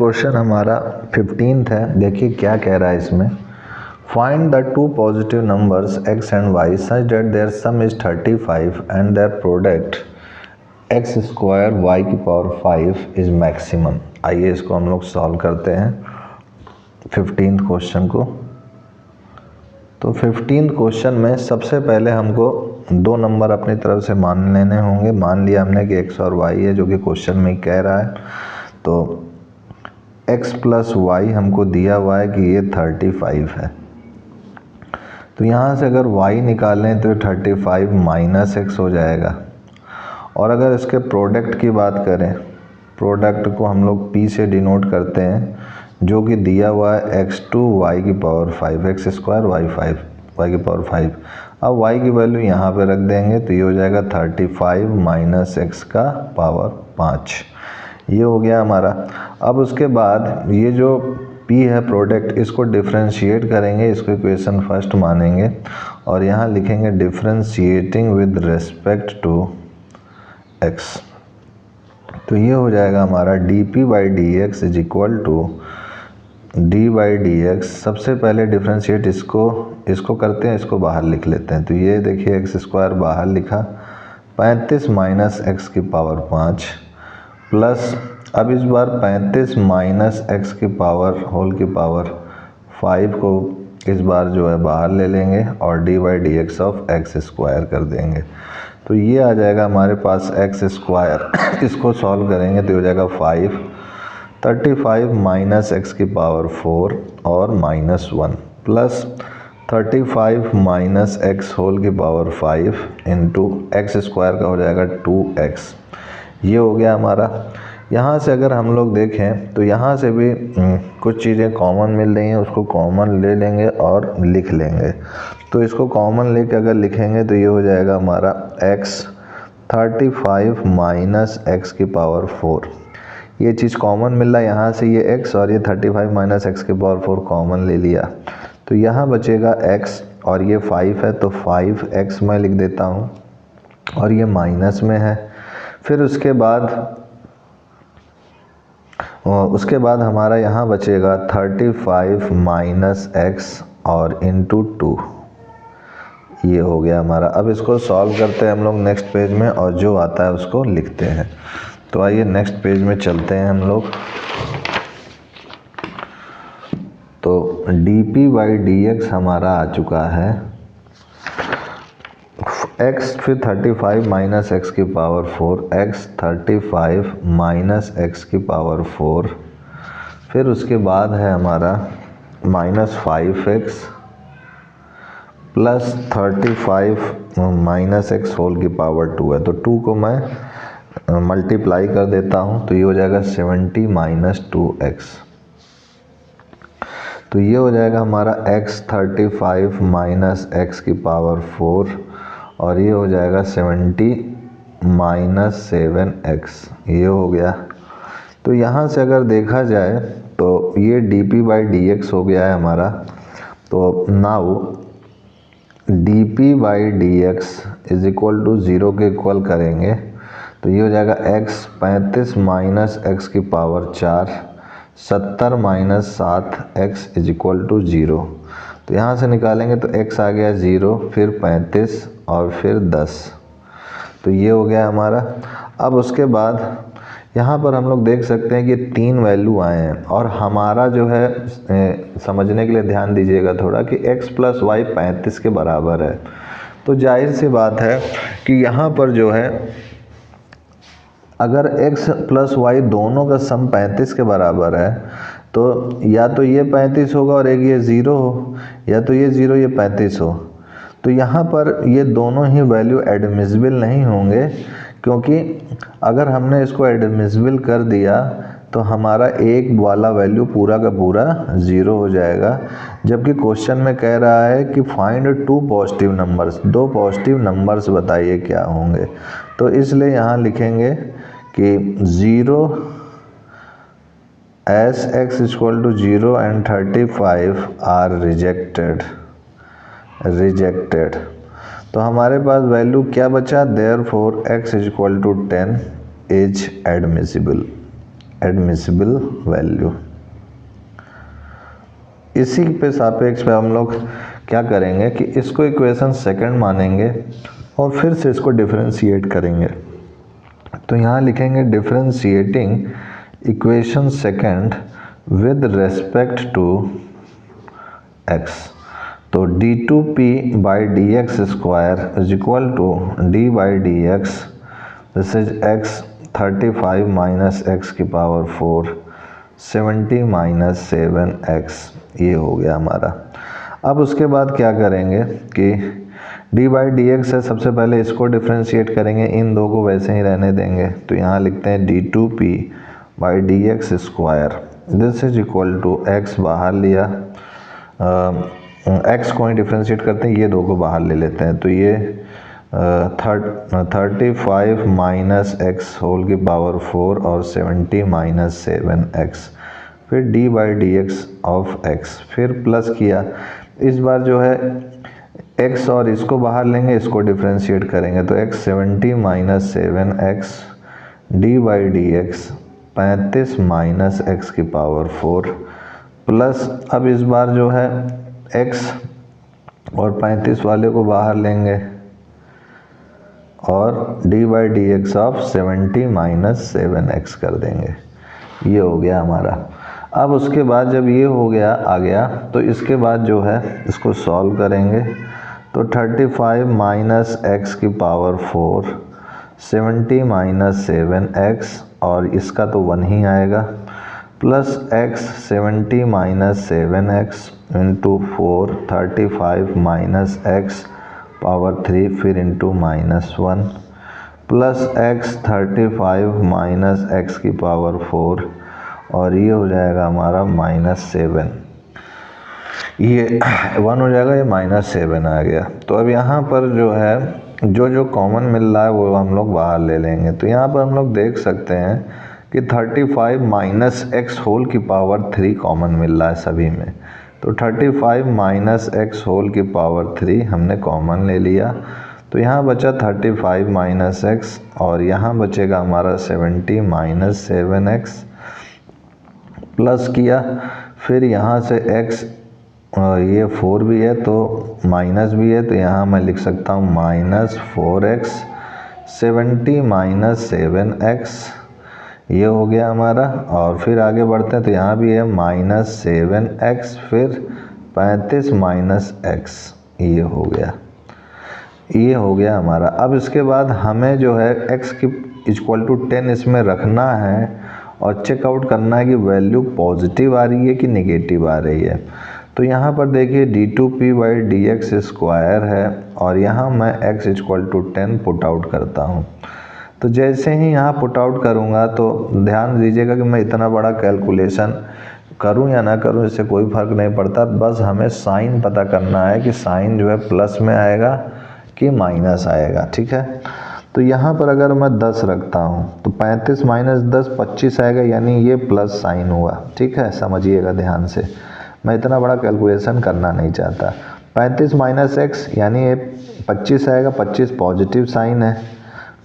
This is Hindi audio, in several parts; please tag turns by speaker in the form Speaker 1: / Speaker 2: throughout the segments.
Speaker 1: क्वेश्चन हमारा 15th है। देखिए क्या कह रहा है इसमें, find the two positive numbers x and y such that their sum is 35 and their product x square y की पावर 5 इज मैक्सिमम। आइए इसको हम लोग सॉल्व करते हैं 15th क्वेश्चन को। तो 15th क्वेश्चन में सबसे पहले हमको दो नंबर अपनी तरफ से मान लेने होंगे। मान लिया हमने कि x और y है, जो कि क्वेश्चन में ही कह रहा है। तो x प्लस वाई हमको दिया हुआ है कि ये 35 है। तो यहाँ से अगर y निकालें तो 35 माइनस x हो जाएगा। और अगर इसके प्रोडक्ट की बात करें, प्रोडक्ट को हम लोग p से डिनोट करते हैं, जो कि दिया हुआ है x2 y की पावर 5, x स्क्वायर y की पावर 5। अब y की वैल्यू यहाँ पे रख देंगे तो ये हो जाएगा 35 माइनस x का पावर 5। ये हो गया हमारा। अब उसके बाद ये जो p है प्रोडक्ट, इसको डिफरेंशिएट करेंगे, इसको इक्वेशन फर्स्ट मानेंगे और यहाँ लिखेंगे differentiating with respect to x। तो ये हो जाएगा हमारा dp by d x is equal to d by d x. सबसे पहले डिफरेंशिएट इसको करते हैं, इसको बाहर लिख लेते हैं। तो ये देखिए x स्क्वायर बाहर लिखा, 35 माइनस x की पावर 5 प्लस, अब इस बार 35 माइनस x की पावर होल की पावर 5 को इस बार जो है बाहर ले लेंगे और d by d x of x square कर देंगे। तो ये आ जाएगा हमारे पास x स्क्वायर। इसको सॉल्व करेंगे तो हो जाएगा 35 माइनस x की पावर 4 और minus 1 plus 35 minus x whole की पावर 5 इंटू एक्स स्क्वायर का हो जाएगा 2x। ये हो गया हमारा। यहाँ से अगर हम लोग देखें तो यहाँ से भी कुछ चीज़ें कॉमन मिल रही हैं, उसको कॉमन ले लेंगे और लिख लेंगे। तो इसको कॉमन लेके अगर लिखेंगे तो ये हो जाएगा हमारा x 35 माइनस x की पावर 4। ये चीज़ कॉमन मिल रहा है यहाँ से, ये x और ये 35 माइनस x की पावर 4 कॉमन ले लिया। तो यहाँ बचेगा x और ये 5 है तो 5x मैं लिख देता हूँ और ये माइनस में है। फिर उसके बाद हमारा यहाँ बचेगा 35 माइनस x और इंटू 2। ये हो गया हमारा। अब इसको सॉल्व करते हैं हम लोग नेक्स्ट पेज में और जो आता है उसको लिखते हैं। तो आइए नेक्स्ट पेज में चलते हैं हम लोग। तो dp बाई डी एक्स हमारा आ चुका है x, फिर 35 माइनस एक्स की पावर 4, x 35 माइनस एक्स की पावर 4, फिर उसके बाद है हमारा minus 5x plus 35 minus x whole की पावर 2 है। तो 2 को मैं मल्टीप्लाई कर देता हूँ तो ये हो जाएगा 70 माइनस 2x। तो ये हो जाएगा हमारा x 35 माइनस एक्स की पावर 4 और ये हो जाएगा 70 माइनस 7x। ये हो गया। तो यहाँ से अगर देखा जाए तो ये dp बाई डी एक्स हो गया है हमारा। तो now dp by d x is equal to 0 के इक्वल करेंगे तो ये हो जाएगा x 35 माइनस एक्स की power 4, 70 minus 7x is equal to 0। तो यहाँ से निकालेंगे तो x आ गया 0, फिर 35 और फिर 10। तो ये हो गया हमारा। अब उसके बाद यहाँ पर हम लोग देख सकते हैं कि 3 वैल्यू आए हैं और हमारा जो है समझने के लिए ध्यान दीजिएगा थोड़ा कि x प्लस वाई 35 के बराबर है। तो जाहिर सी बात है कि यहाँ पर जो है अगर x प्लस वाई दोनों का सम 35 के बराबर है तो या तो ये 35 होगा और एक ये 0 हो, या तो ये 0 ये 35 हो। तो यहाँ पर ये दोनों ही वैल्यू एडमिसिबल नहीं होंगे, क्योंकि अगर हमने इसको एडमिसिबल कर दिया तो हमारा एक वाला वैल्यू पूरा का पूरा 0 हो जाएगा। जबकि क्वेश्चन में कह रहा है कि find two positive numbers, 2 positive numbers बताइए क्या होंगे। तो इसलिए यहाँ लिखेंगे कि 0 as x equal to 0 and 35 are rejected. तो हमारे पास वैल्यू क्या बचा, therefore x equal to 10 is admissible. Admissible value. इसी पे सापेक्ष पे हम लोग क्या करेंगे कि इसको इक्वेशन सेकंड मानेंगे और फिर से इसको डिफरेंशिएट करेंगे। तो यहाँ लिखेंगे differentiating equation second with respect to x। तो d2p/dx square is equal to d/dx, this is x 35 minus x की पावर 4 70 माइनस 7x, ये हो गया हमारा। अब उसके बाद क्या करेंगे कि d/dx है, सबसे पहले इसको डिफरेंशिएट करेंगे, इन दो को वैसे ही रहने देंगे। तो यहाँ लिखते हैं d2p/dx square, this is equal to x बाहर लिया, x को ही डिफरेंशिएट करते हैं, ये दो को बाहर ले लेते हैं। तो ये 35 माइनस एक्स होल की पावर 4 और 70 माइनस 7x, फिर d/dx ऑफ x, फिर प्लस किया। इस बार जो है x और इसको बाहर लेंगे, इसको डिफरेंशिएट करेंगे। तो x 70 minus 7x d/dx 35 minus x की पावर 4 प्लस, अब इस बार जो है x और 35 वाले को बाहर लेंगे और d/dx ऑफ 70 माइनस 7x कर देंगे। ये हो गया हमारा। अब उसके बाद जब ये हो गया आ गया, तो इसके बाद जो है इसको सॉल्व करेंगे। तो 35 माइनस एक्स की पावर 4 70 माइनस 7x, और इसका तो 1 ही आएगा, plus x 70 minus 7x into 4 35 minus x power 3 फिर into -1 plus x 35 minus x की पावर 4, और ये हो जाएगा हमारा -7, ये 1 हो जाएगा, ये -7 आ गया। तो अब यहाँ पर जो है जो कॉमन मिल रहा है वो हम लोग बाहर ले लेंगे। तो यहाँ पर हम लोग देख सकते हैं कि 35 माइनस एक्स होल की पावर 3 कॉमन मिल रहा है सभी में। तो 35 माइनस एक्स होल की पावर 3 हमने कॉमन ले लिया। तो यहाँ बचा 35 माइनस एक्स, और यहाँ बचेगा हमारा 70 माइनस 7x, प्लस किया, फिर यहाँ से x, ये 4 भी है तो माइनस भी है, तो यहाँ मैं लिख सकता हूँ -4x 70 माइनस 7x, ये हो गया हमारा। और फिर आगे बढ़ते हैं, तो यहाँ भी है -7x फिर 35 माइनस x, ये हो गया, ये हो गया हमारा। अब इसके बाद हमें जो है x की इक्वल टू 10 इसमें रखना है और चेकआउट करना है कि वैल्यू पॉजिटिव आ रही है कि नेगेटिव आ रही है। तो यहाँ पर देखिए d2p/dx स्क्वायर है, और यहाँ मैं x equal to 10 put out करता हूँ। तो जैसे ही यहाँ पुट आउट करूँगा तो ध्यान दीजिएगा कि मैं इतना बड़ा कैलकुलेशन करूँ या ना करूँ इससे कोई फ़र्क नहीं पड़ता, बस हमें साइन पता करना है कि साइन जो है प्लस में आएगा कि माइनस आएगा, ठीक है। तो यहाँ पर अगर मैं 10 रखता हूँ तो 35 माइनस 10 25 आएगा, यानी ये प्लस साइन हुआ, ठीक है, समझिएगा ध्यान से, मैं इतना बड़ा कैलकुलेशन करना नहीं चाहता। 35 माइनस एक्स यानी ये 25 आएगा, 25 पॉजिटिव साइन है।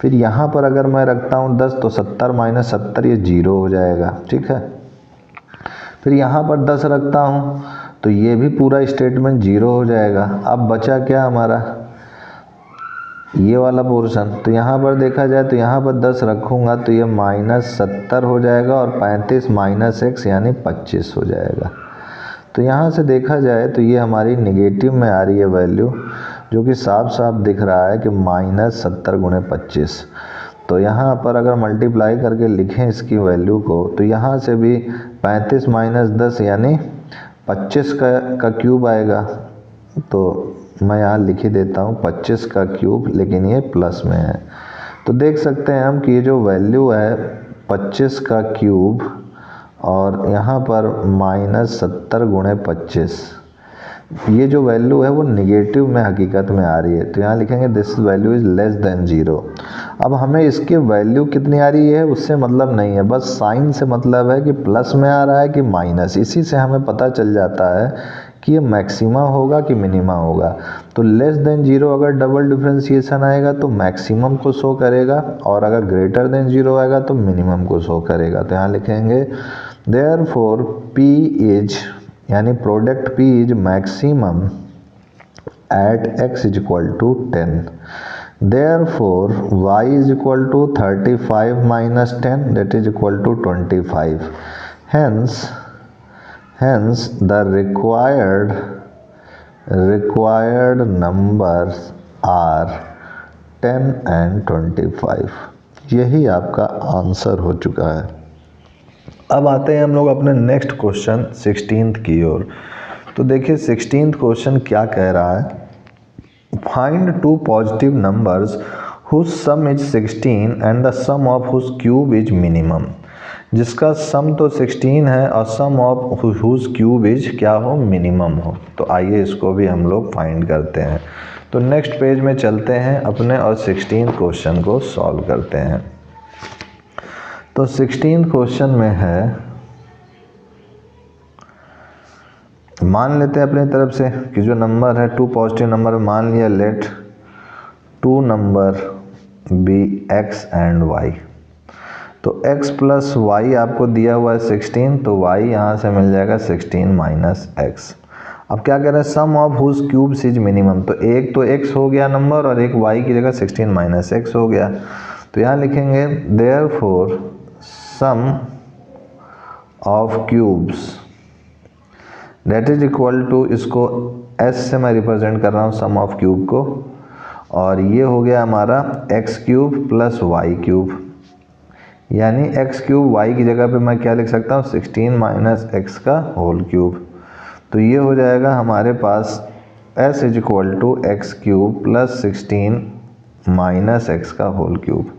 Speaker 1: फिर यहाँ पर अगर मैं रखता हूँ 10 तो 70 माइनस 70 ये 0 हो जाएगा, ठीक है। फिर यहाँ पर 10 रखता हूँ तो ये भी पूरा स्टेटमेंट 0 हो जाएगा। अब बचा क्या हमारा, ये वाला पोर्शन। तो यहाँ पर देखा जाए तो यहाँ पर 10 रखूँगा तो ये -70 हो जाएगा, और 35 माइनस एक्स यानी 25 हो जाएगा। तो यहाँ से देखा जाए तो ये हमारी निगेटिव में आ रही है वैल्यू, जो कि साफ साफ दिख रहा है कि -70 गुणे 25। तो यहाँ पर अगर मल्टीप्लाई करके लिखें इसकी वैल्यू को, तो यहाँ से भी 35 माइनस 10 यानी 25 का क्यूब आएगा। तो मैं यहाँ लिख ही देता हूँ 25 का क्यूब, लेकिन ये प्लस में है। तो देख सकते हैं हम कि ये जो वैल्यू है 25 का क्यूब, और यहाँ पर -70 गुणे 25, ये जो वैल्यू है वो निगेटिव में हकीकत में आ रही है। तो यहाँ लिखेंगे this value is less than 0। अब हमें इसकी वैल्यू कितनी आ रही है उससे मतलब नहीं है, बस साइन से मतलब है कि प्लस में आ रहा है कि माइनस। इसी से हमें पता चल जाता है कि ये मैक्सिमा होगा कि मिनिमा होगा। तो लेस देन 0 अगर डबल डिफ्रेंशिएशन आएगा तो मैक्सिमम को शो करेगा, और अगर ग्रेटर देन 0 आएगा तो मिनिमम को शो करेगा। तो यहाँ लिखेंगे देयरफॉर P इज, यानी product P is maximum at x is equal to 10. Therefore y is equal to 35 minus 10, that is equal to 25. Hence the required numbers are 10 and 25. यही आपका आंसर हो चुका है। अब आते हैं हम लोग अपने नेक्स्ट क्वेश्चन 16th की ओर। तो देखिए 16th क्वेश्चन क्या कह रहा है, find two positive numbers whose sum is 16 and the sum of whose cube is minimum. जिसका सम तो 16 है और sum of whose cube is क्या हो, मिनिमम हो। तो आइए इसको भी हम लोग फाइंड करते हैं। तो नेक्स्ट पेज में चलते हैं अपने और 16th क्वेश्चन को सॉल्व करते हैं। तो 16th क्वेश्चन में है, मान लेते हैं अपनी तरफ से कि जो नंबर है टू पॉजिटिव नंबर, मान लिया let two number be x and y। तो x प्लस वाई आपको दिया हुआ है 16, तो y यहाँ से मिल जाएगा 16 माइनस एक्स। अब क्या कह रहे हैं, sum of whose cubes is minimum. तो एक तो x हो गया नंबर और एक y की जगह 16 माइनस एक्स हो गया। तो यहाँ लिखेंगे therefore sum of cubes that is equal to, इसको s से मैं रिप्रेजेंट कर रहा हूँ सम ऑफ क्यूब को, और ये हो गया हमारा x cube plus y cube, यानी x क्यूब y की जगह पे मैं क्या लिख सकता हूँ 16 माइनस एक्स का होल क्यूब। तो ये हो जाएगा हमारे पास s is equal to x cube plus 16 minus x का होल क्यूब।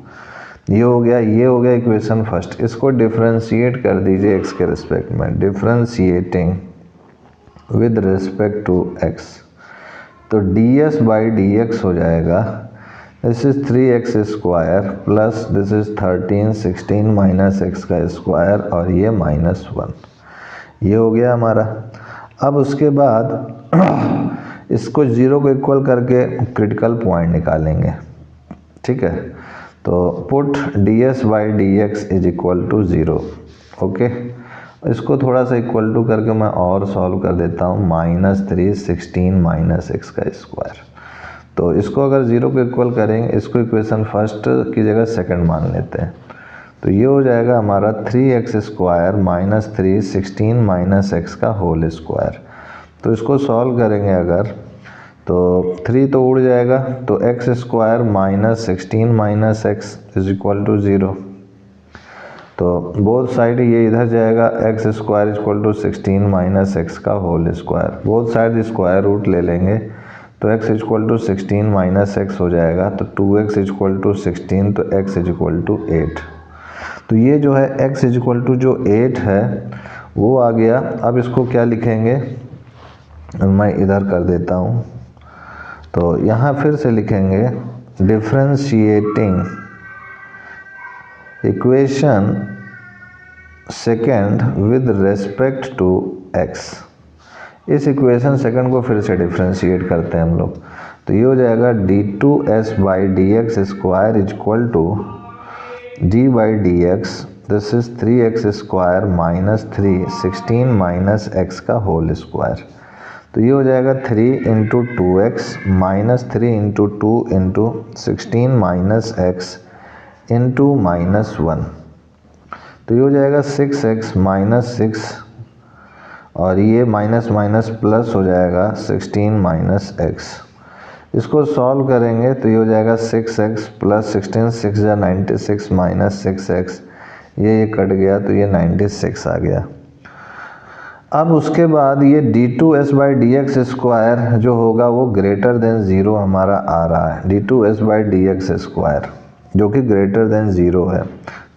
Speaker 1: ये हो गया इक्वेशन फर्स्ट। इसको डिफ्रेंशिएट कर दीजिए x के रिस्पेक्ट में, differentiating with respect to x। तो ds बाई dx हो जाएगा, this is 3x square plus this is 16 minus x का स्क्वायर और ये -1। ये हो गया हमारा। अब उसके बाद इसको 0 को इक्वल करके क्रिटिकल पॉइंट निकालेंगे, ठीक है। तो put ds by dx is equal to 0, okay. इसको थोड़ा सा इक्वल टू करके मैं और सॉल्व कर देता हूँ, -3 16 माइनस एक्स का स्क्वायर। तो इसको अगर 0 को इक्वल करेंगे, इसको इक्वेशन फर्स्ट की जगह सेकंड मान लेते हैं। तो ये हो जाएगा हमारा 3x square minus 3 16 minus x का होल स्क्वायर। तो इसको सॉल्व करेंगे अगर, तो 3 तो उड़ जाएगा, तो x square minus 16 minus x is equal to 0। तो बोथ साइड ये इधर जाएगा, x square equal to 16 minus x का whole square. Both side square root ले लेंगे, तो x equal to 16 minus x हो जाएगा। तो 2x इक्वल टू 16, तो x इक्वल टू 8। तो ये जो है x इक्वल टू जो 8 है वो आ गया। अब इसको क्या लिखेंगे, मैं इधर कर देता हूँ। तो यहाँ फिर से लिखेंगे differentiating equation second with respect to x। इस इक्वेशन सेकंड को फिर से डिफ्रेंशिएट करते हैं हम लोग। तो ये हो जाएगा d2s by dx square equal to d by dx, this is 3x square minus 3 16 minus x का होल स्क्वायर। तो ये हो जाएगा 3 into 2x minus 3 into 2 into 16 minus x into -1। तो ये हो जाएगा 6x माइनस 6, और ये माइनस माइनस प्लस हो जाएगा 16 माइनस एक्स। इसको सॉल्व करेंगे तो ये हो जाएगा 6x प्लस 16 6 या 96 माइनस 6x, ये कट गया तो ये 96 आ गया। अब उसके बाद ये d2s बाई dx स्क्वायर जो होगा वो ग्रेटर देन 0 हमारा आ रहा है, d2s बाई dx स्क्वायर जो कि ग्रेटर देन 0 है।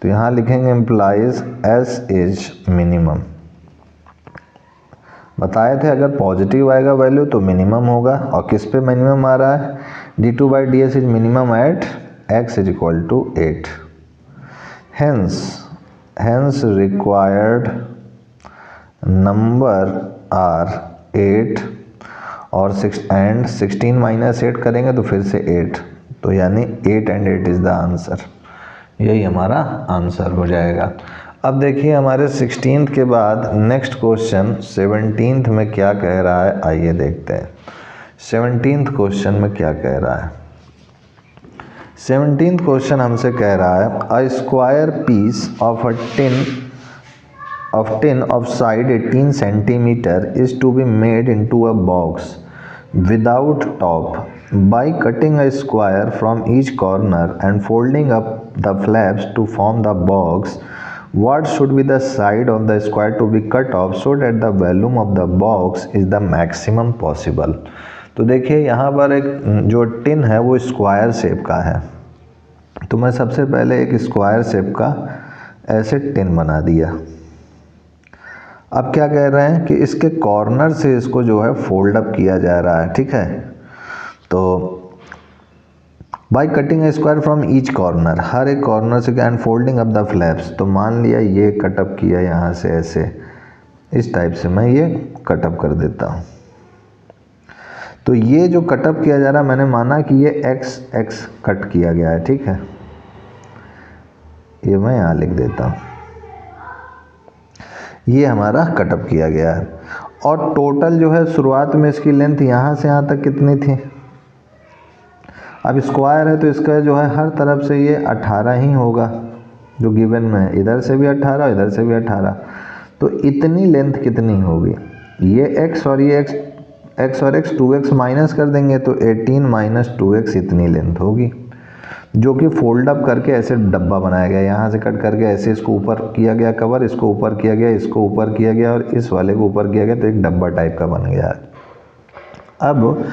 Speaker 1: तो यहाँ लिखेंगे इम्प्लाइज s इज मिनिमम। बताए थे अगर पॉजिटिव आएगा वैल्यू तो मिनिमम होगा, और किस पे मिनिमम आ रहा है, d2 by ds is minimum at x is equal to 8। Hence required number are 8 और 16 माइनस 8 करेंगे तो फिर से 8, तो यानी 8 एंड 8 इज़ द आंसर। यही हमारा आंसर हो जाएगा। अब देखिए हमारे 16th के बाद नेक्स्ट क्वेश्चन 17th में क्या कह रहा है, आइए देखते हैं 17th क्वेश्चन में क्या कह रहा है। 17th क्वेश्चन हमसे कह रहा है a square piece of tin of side 18 centimeter is to be made into a box without top by cutting a square from each corner and folding up the flaps to form the box. What should be the side of the square to be cut off so that the volume of the box is the maximum possible? तो देखिए यहाँ पर एक जो टिन है वो स्क्वायर शेप का है, तो मैं सबसे पहले एक स्क्वायर शेप का ऐसे टिन बना दिया। अब क्या कह रहे हैं कि इसके कॉर्नर से इसको जो है फोल्ड अप किया जा रहा है, ठीक है। तो by cutting a square from each corner, हर एक कॉर्नर से and folding up the flaps, तो मान लिया ये कटअप किया यहाँ से ऐसे, इस टाइप से मैं ये कटअप कर देता हूँ। तो ये जो कटअप किया जा रहा है मैंने माना कि ये एक्स एक्स कट किया गया है, ठीक है। ये मैं यहाँ लिख देता हूँ, ये हमारा कटअप किया गया है। और टोटल जो है शुरुआत में इसकी लेंथ यहाँ से यहाँ तक कितनी थी, अब स्क्वायर है तो इसका जो है हर तरफ से ये 18 ही होगा जो गिवन में है, इधर से भी 18 इधर से भी 18, तो इतनी लेंथ कितनी होगी, ये x और ये x और x 2x माइनस कर देंगे तो 18 माइनस 2x इतनी लेंथ होगी, जो कि फोल्ड अप करके ऐसे डब्बा बनाया गया, यहाँ से कट करके ऐसे इसको ऊपर किया गया कवर, इसको ऊपर किया गया, इसको ऊपर किया गया और इस वाले को ऊपर किया गया, तो एक डब्बा टाइप का बन गया। अब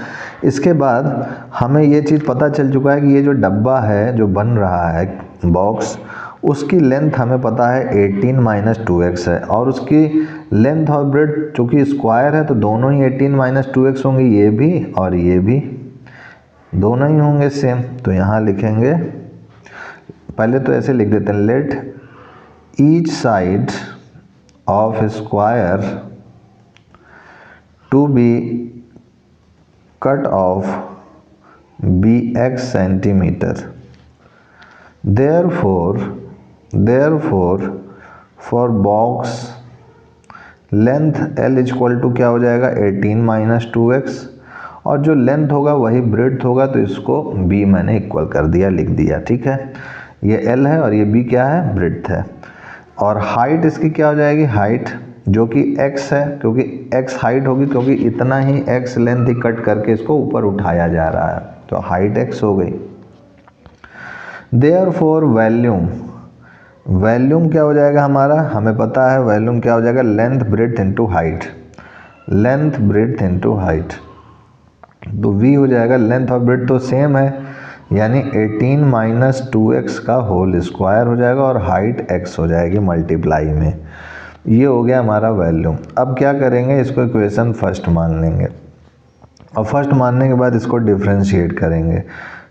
Speaker 1: इसके बाद हमें ये चीज़ पता चल चुका है कि ये जो डब्बा है जो बन रहा है बॉक्स, उसकी लेंथ हमें पता है 18 माइनस 2x है, और उसकी लेंथ और ब्रेड्थ चूँकि स्क्वायर है तो दोनों ही 18 माइनस 2x होंगे, ये भी और ये भी दोनों ही होंगे सेम। तो यहाँ लिखेंगे, पहले तो ऐसे लिख देते हैं, let each side of square to be cut off bx centimetre, therefore for box length L equal to क्या हो जाएगा 18 माइनस 2x, और जो लेंथ होगा वही ब्रेड्थ होगा, तो इसको b मैंने इक्वल कर दिया, लिख दिया, ठीक है। ये L है और ये b क्या है, ब्रेड्थ है। और हाइट इसकी क्या हो जाएगी, हाइट जो कि x है, क्योंकि x हाइट होगी क्योंकि इतना ही x लेंथ ही कट करके इसको ऊपर उठाया जा रहा है, तो हाइट x हो गई। देयरफॉर वॉल्यूम क्या हो जाएगा हमारा, हमें पता है वॉल्यूम क्या हो जाएगा, length breadth into height, length breadth into height, तो v हो जाएगा, लेंथ और ब्रेड्थ तो सेम है, यानी 18 माइनस 2x का होल स्क्वायर हो जाएगा और हाइट x हो जाएगी मल्टीप्लाई में। ये हो गया हमारा वॉल्यूम। अब क्या करेंगे, इसको इक्वेशन फर्स्ट मान लेंगे, और फर्स्ट मानने के बाद इसको डिफ्रेंशिएट करेंगे।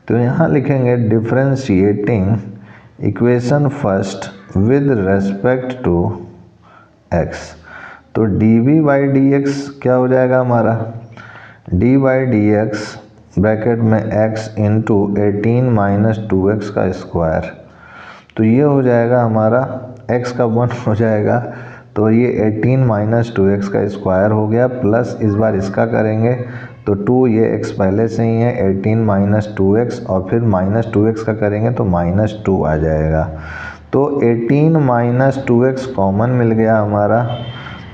Speaker 1: तो यहाँ लिखेंगे differentiating equation first with respect to x, तो dv बाई dx क्या हो जाएगा हमारा, d बाई dx ब्रैकेट में x इंटू 18 माइनस 2x का स्क्वायर, तो ये हो जाएगा हमारा x का 1 हो जाएगा, तो ये 18 माइनस 2x का स्क्वायर हो गया, प्लस इस बार इसका करेंगे तो 2, ये x पहले से ही है, 18 माइनस 2x और फिर माइनस 2x का करेंगे तो माइनस 2 आ जाएगा, तो 18 माइनस 2x कॉमन मिल गया हमारा,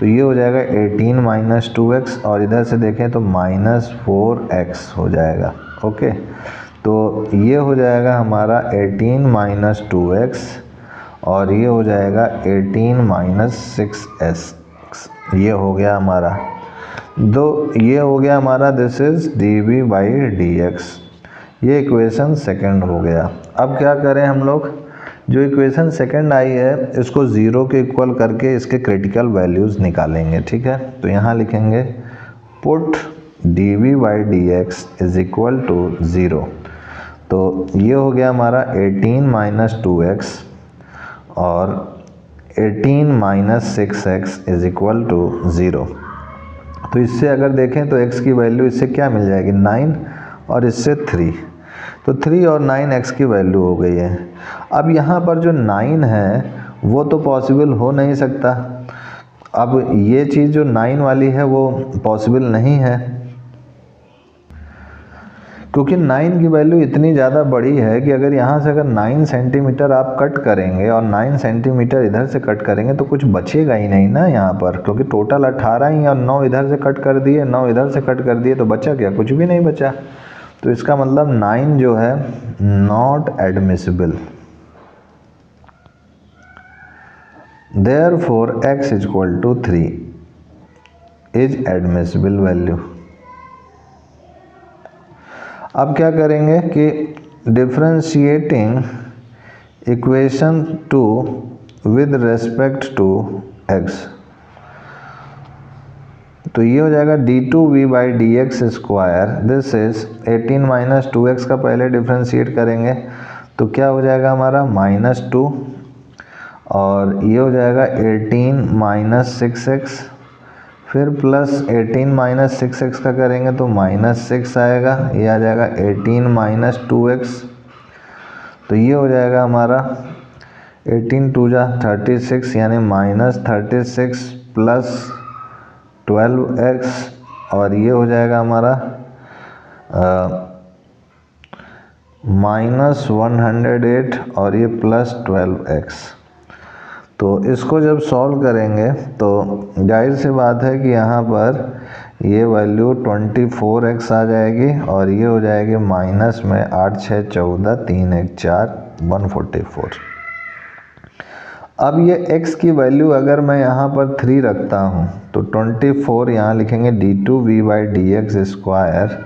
Speaker 1: तो ये हो जाएगा 18 माइनस 2x और इधर से देखें तो माइनस 4x हो जाएगा। ओके, तो ये हो जाएगा हमारा 18 माइनस 2x और ये हो जाएगा 18 माइनस 6x, ये हो गया हमारा, ये हो गया हमारा this is dv by dx, ये इक्वेशन सेकंड हो गया। अब क्या करें हम लोग, जो इक्वेशन सेकंड आई है इसको ज़ीरो के इक्वल करके इसके क्रिटिकल वैल्यूज़ निकालेंगे, ठीक है। तो यहाँ लिखेंगे put dv by dx is equal to 0, तो ये हो गया हमारा 18 माइनस 2x और 18 minus 6x is equal to 0। तो इससे अगर देखें तो x की वैल्यू इससे क्या मिल जाएगी 9 और इससे 3, तो 3 और 9 x की वैल्यू हो गई है। अब यहाँ पर जो 9 है वो तो पॉसिबल हो नहीं सकता, अब ये चीज़ जो 9 वाली है वो पॉसिबल नहीं है, क्योंकि 9 की वैल्यू इतनी ज़्यादा बड़ी है कि अगर यहाँ से अगर 9 सेंटीमीटर आप कट करेंगे और 9 सेंटीमीटर इधर से कट करेंगे तो कुछ बचेगा ही नहीं ना यहाँ पर, क्योंकि टोटल 18 ही और 9 इधर से कट कर दिए, 9 इधर से कट कर दिए, तो बचा क्या, कुछ भी नहीं बचा। तो इसका मतलब 9 जो है not admissible. Therefore x equal to 3 is admissible value. अब क्या करेंगे कि differentiating equation two with respect to x, तो ये हो जाएगा d2v/dx square, this is 18 minus 2x का पहले डिफरेंशिएट करेंगे तो क्या हो जाएगा हमारा -2, और ये हो जाएगा 18 माइनस 6x, फिर प्लस 18 माइनस 6x का करेंगे तो -6 आएगा, ये आ जाएगा 18 माइनस 2x, तो ये हो जाएगा हमारा 18 2 जा 36 यानी -36 प्लस 12x, और ये हो जाएगा हमारा -108 और ये प्लस 12x। तो इसको जब सॉल्व करेंगे तो जाहिर सी बात है कि यहाँ पर ये वैल्यू 24x आ जाएगी, और ये हो जाएगी माइनस में 8 6 14 3 1 4 144। अब ये x की वैल्यू अगर मैं यहाँ पर 3 रखता हूँ तो 24 यहाँ लिखेंगे d2v/dx square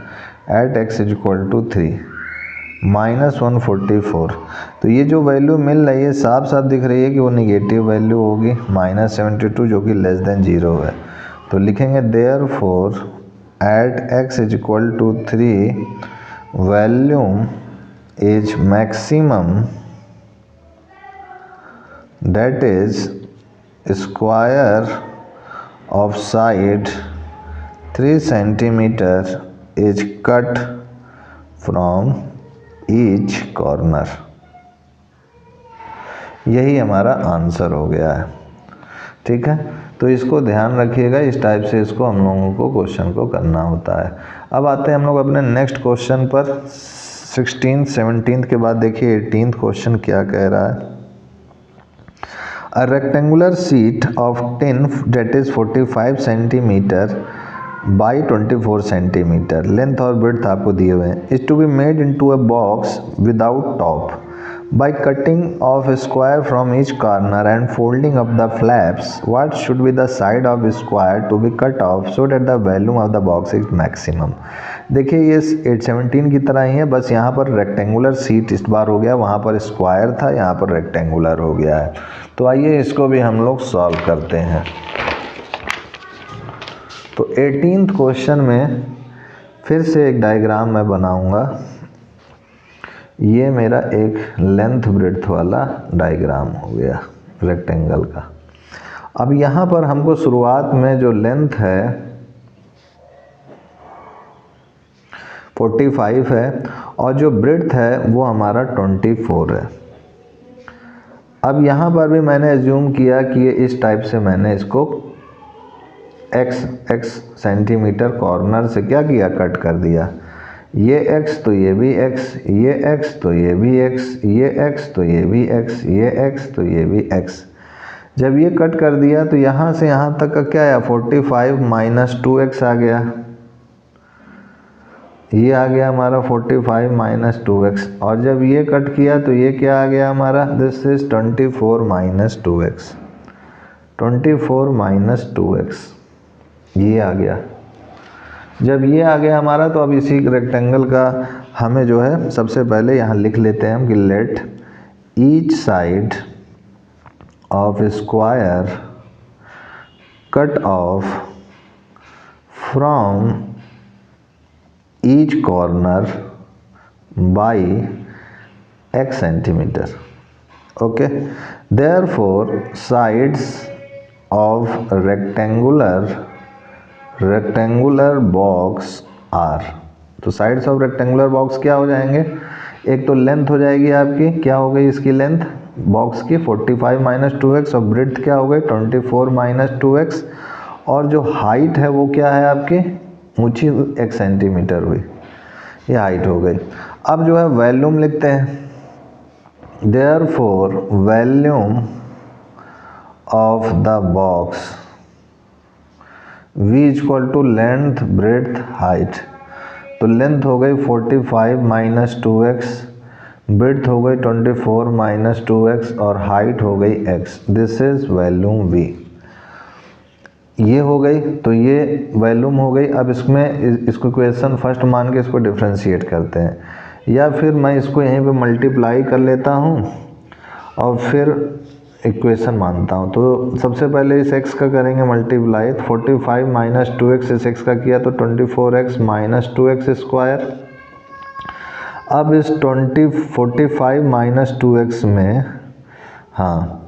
Speaker 1: at x equal to 3 -144। तो ये जो वैल्यू मिल रही है साफ साफ दिख रही है कि वो निगेटिव वैल्यू होगी, -72 जो कि लेस देन 0 है। तो लिखेंगे therefore at x equal to 3 volume is maximum, that is square of side 3 centimeter is cut from each corner। यही हमारा आंसर हो गया है, ठीक है। तो इसको ध्यान रखिएगा, इस टाइप से इसको हम लोगों को क्वेश्चन को करना होता है। अब आते हैं हम लोग अपने नेक्स्ट क्वेश्चन पर। 16th 17th के बाद देखिए 18th क्वेश्चन क्या कह रहा है। A rectangular sheet of tin that is 45 centimeter by 24 centimeter length और ब्रेड्थ आपको दिए हुए हैं, is to be made into a box without top by cutting off a square from each corner and folding up the flaps. What should be the side of square to be cut off so that the volume of the box is maximum? देखिए ये 817 की तरह ही है, बस यहाँ पर रेक्टेंगुलर सीट इस बार हो गया, वहाँ पर स्क्वायर था, यहाँ पर रेक्टेंगुलर हो गया है। तो आइए इसको भी हम लोग सॉल्व करते हैं। तो 18th क्वेश्चन में फिर से एक डायग्राम मैं बनाऊंगा। ये मेरा एक लेंथ ब्रेड्थ वाला डायग्राम हो गया रेक्टेंगल का। अब यहाँ पर हमको शुरुआत में जो लेंथ है 45 है और जो ब्रेड्थ है वो हमारा 24 है। अब यहाँ पर भी मैंने एज्यूम किया कि ये इस टाइप से मैंने इसको x सेंटीमीटर कॉर्नर से क्या किया, कट कर दिया। ये x तो ये भी x, ये x तो ये भी x, ये x तो ये भी x, ये x तो ये भी x। जब ये कट कर दिया तो यहाँ से यहाँ तक का क्या आया, 45 माइनस 2x आ गया। ये आ गया हमारा 45 माइनस 2x, और जब ये कट किया तो ये क्या आ गया हमारा, this is 24 minus 2x, 24 minus 2x ये आ गया। जब ये आ गया हमारा तो अब इसी रेक्टेंगल का हमें जो है सबसे पहले यहाँ लिख लेते हैं हम कि let each side of square cut off from each corner by x centimetre. Okay, therefore sides of rectangular rectangular box are, तो साइड्स ऑफ रेक्टेंगुलर बॉक्स क्या हो जाएंगे, एक तो लेंथ हो जाएगी आपकी, क्या हो गई इसकी लेंथ बॉक्स की 45 माइनस 2x, और ब्रेड्थ क्या हो गई 24 माइनस 2x, और जो हाइट है वो क्या है आपकी ऊंची 1 सेंटीमीटर हुई, ये हाइट हो गई। अब जो है वॉल्यूम लिखते हैं, therefore volume of the box V equal to length breadth height, तो लेंथ हो गई 45 माइनस 2x, ब्रेड्थ हो गई 24 माइनस 2x, और हाइट हो गई x, this is volume V। ये हो गई, तो ये वॉल्यूम हो गई। अब इसमें इसको इक्वेशन फर्स्ट मान के इसको डिफ्रेंशिएट करते हैं, या फिर मैं इसको यहीं पे मल्टीप्लाई कर लेता हूँ और फिर इक्वेशन मानता हूँ। तो सबसे पहले इस x का करेंगे मल्टीप्लाई, 45 माइनस 2x इस x का किया तो 24x माइनस 2x स्क्वायर। अब इस 45 माइनस 2x में, हाँ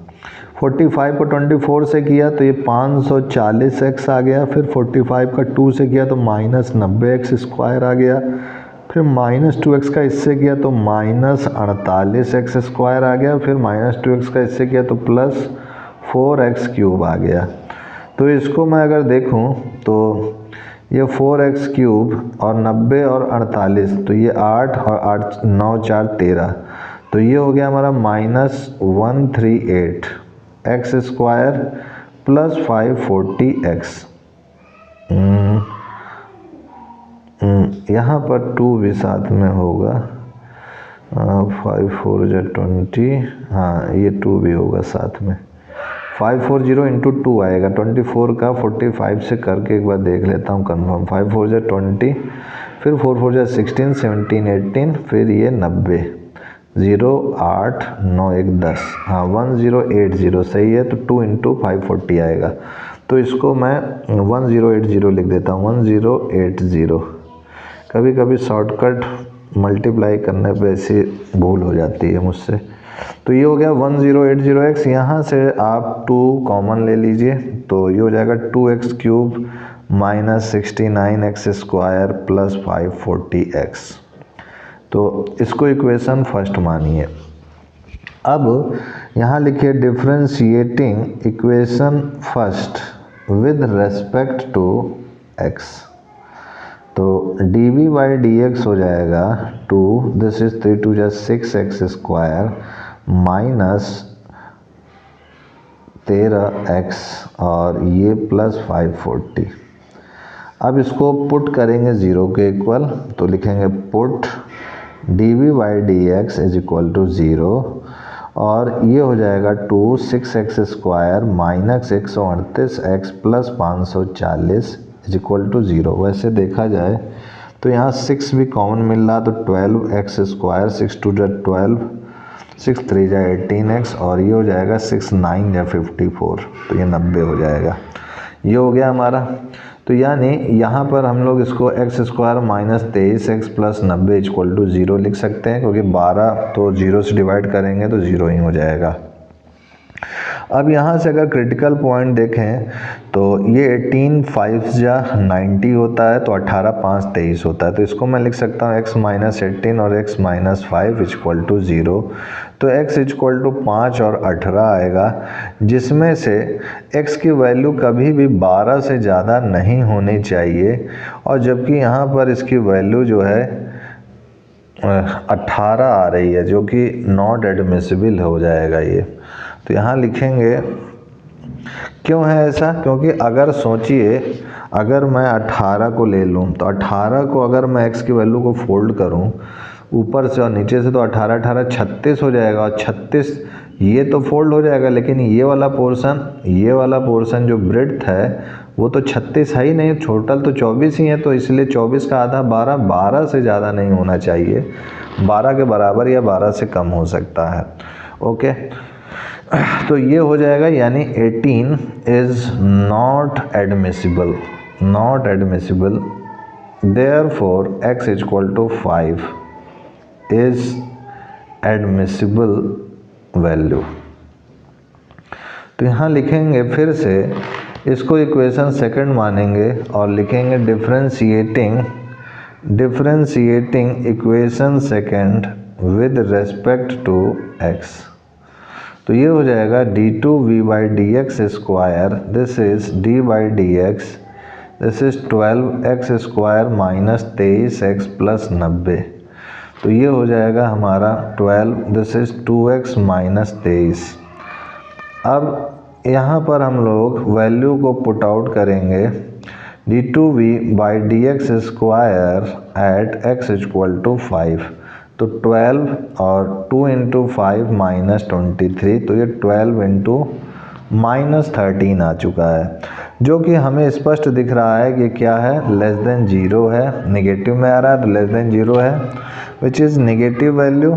Speaker 1: 45 को 24 से किया तो ये 540x आ गया, फिर 45 का 2 से किया तो माइनस 90x स्क्वायर आ गया, फिर माइनस 2x का इससे किया तो माइनस 48x स्क्वायर आ गया, फिर माइनस 2x का इससे किया तो प्लस 4x क्यूब आ गया। तो इसको मैं अगर देखूं तो ये 4x क्यूब और 90 और 48, तो ये 8 और 8 9 4 13, तो ये हो गया हमारा minus 138 x square plus 540x। यहाँ पर 2 भी साथ में होगा, 5 4 जा 20, हाँ ये 2 भी होगा साथ में, 540 इंटू 2 आएगा, 24 का 45 से करके एक बार देख लेता हूँ कंफर्म, 5 4 जा 20, फिर 4 4 जा 16, 17 18, फिर ये 90, 0 8 9 1 10, हाँ 1080 सही है, तो 2 इंटू 540 आएगा। तो इसको मैं 1080 लिख देता हूँ, 1080। कभी कभी शॉर्टकट मल्टीप्लाई करने पे ऐसी भूल हो जाती है मुझसे। तो ये हो गया 1080x, यहाँ से आप 2 कॉमन ले लीजिए, तो ये हो जाएगा 2x cube minus 69x square plus 540x। तो इसको इक्वेशन फर्स्ट मानिए। अब यहाँ लिखिए differentiating equation first with respect to x, तो dv बाई dx हो जाएगा 2, दिस इज 3 2 जा 6x स्क्वायर माइनस 13x और ये प्लस 540। अब इसको पुट करेंगे 0 के इक्वल, तो लिखेंगे put dv by dx is equal to 0, और ये हो जाएगा 2 6x square minus 138x plus 540 is equal to 0। वैसे देखा जाए तो यहाँ 6 भी कॉमन मिल रहा, तो 12x स्क्वायर, 6 2 जा 12, 6 3 जा 18x, और ये हो जाएगा 6 9 जा 54, तो ये 90 हो जाएगा। ये हो गया हमारा। तो यानी यहाँ पर हम लोग इसको x square minus 23x plus 90 equal to 0 लिख सकते हैं, क्योंकि 12 तो 0 से डिवाइड करेंगे तो 0 ही हो जाएगा। अब यहाँ से अगर क्रिटिकल पॉइंट देखें तो ये 18 5 जा 90 होता है, तो 18 5 23 होता है, तो इसको मैं लिख सकता हूँ x माइनस 18 और x माइनस 5 इक्वल टू 0। तो x इक्वल टू 5 और 18 आएगा, जिसमें से x की वैल्यू कभी भी 12 से ज़्यादा नहीं होनी चाहिए, और जबकि यहाँ पर इसकी वैल्यू जो है 18 आ रही है, जो कि नॉट एडमिसिबल हो जाएगा ये। तो यहाँ लिखेंगे क्यों है ऐसा, क्योंकि अगर सोचिए अगर मैं 18 को ले लूँ, तो 18 को अगर मैं x की वैल्यू को फोल्ड करूँ ऊपर से और नीचे से, तो 18 18 36 हो जाएगा, और 36 ये तो फोल्ड हो जाएगा, लेकिन ये वाला पोर्शन जो ब्रेड्थ है वो तो 36 है ही नहीं, टोटल तो 24 ही है, तो इसलिए 24 का आधा 12, 12 से ज़्यादा नहीं होना चाहिए, 12 के बराबर या 12 से कम हो सकता है। ओके, तो ये हो जाएगा, यानी 18 is not admissible, therefore x equal to 5 is admissible value. तो यहाँ लिखेंगे फिर से इसको इक्वेशन सेकंड मानेंगे और लिखेंगे differentiating equation second with respect to x। तो ये हो जाएगा d2v/dx square, this is d/dx, this is 12x square minus 23x plus 90। तो ये हो जाएगा हमारा 12, दिस इज 2x माइनस 23। अब यहाँ पर हम लोग वैल्यू को पुट आउट करेंगे, d2v/dx square at x equal to 5। तो 12 और 2 इंटू 5 माइनस 23, तो ये 12 इंटू माइनस 13 आ चुका है, जो कि हमें स्पष्ट दिख रहा है कि क्या है, लेस देन 0 है, नेगेटिव में आ रहा है तो लेस देन 0 है, विच इज़ नेगेटिव वैल्यू।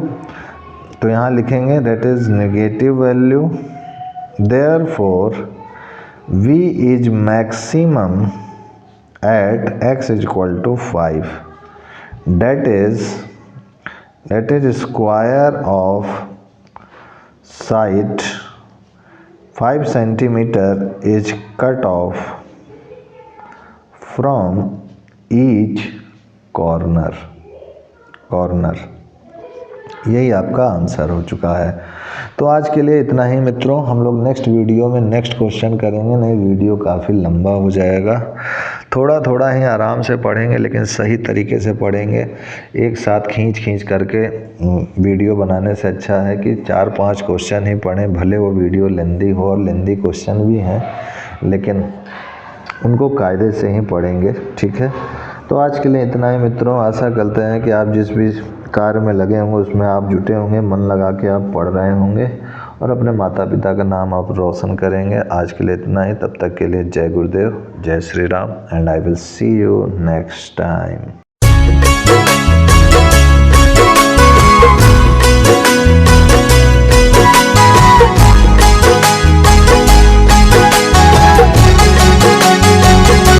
Speaker 1: तो यहाँ लिखेंगे that is negative value, therefore v is maximum at x equal to 5, that is square of side 5 centimeter is cut off from each corner। यही आपका आंसर हो चुका है। तो आज के लिए इतना ही मित्रों, हम लोग नेक्स्ट वीडियो में नेक्स्ट क्वेश्चन करेंगे। नहीं, वीडियो काफ़ी लंबा हो जाएगा, थोड़ा थोड़ा ही आराम से पढ़ेंगे लेकिन सही तरीके से पढ़ेंगे। एक साथ खींच करके वीडियो बनाने से अच्छा है कि 4-5 क्वेश्चन ही पढ़ें, भले वो वीडियो लेंदी हो, और लेंदी क्वेश्चन भी हैं लेकिन उनको कायदे से ही पढ़ेंगे, ठीक है। तो आज के लिए इतना ही मित्रों, आशा करते हैं कि आप जिस भी कार्य में लगे होंगे उसमें आप जुटे होंगे, मन लगा के आप पढ़ रहे होंगे और अपने माता पिता का नाम आप रोशन करेंगे। आज के लिए इतना ही, तब तक के लिए जय गुरुदेव, जय Shri Ram, and I will see you next time.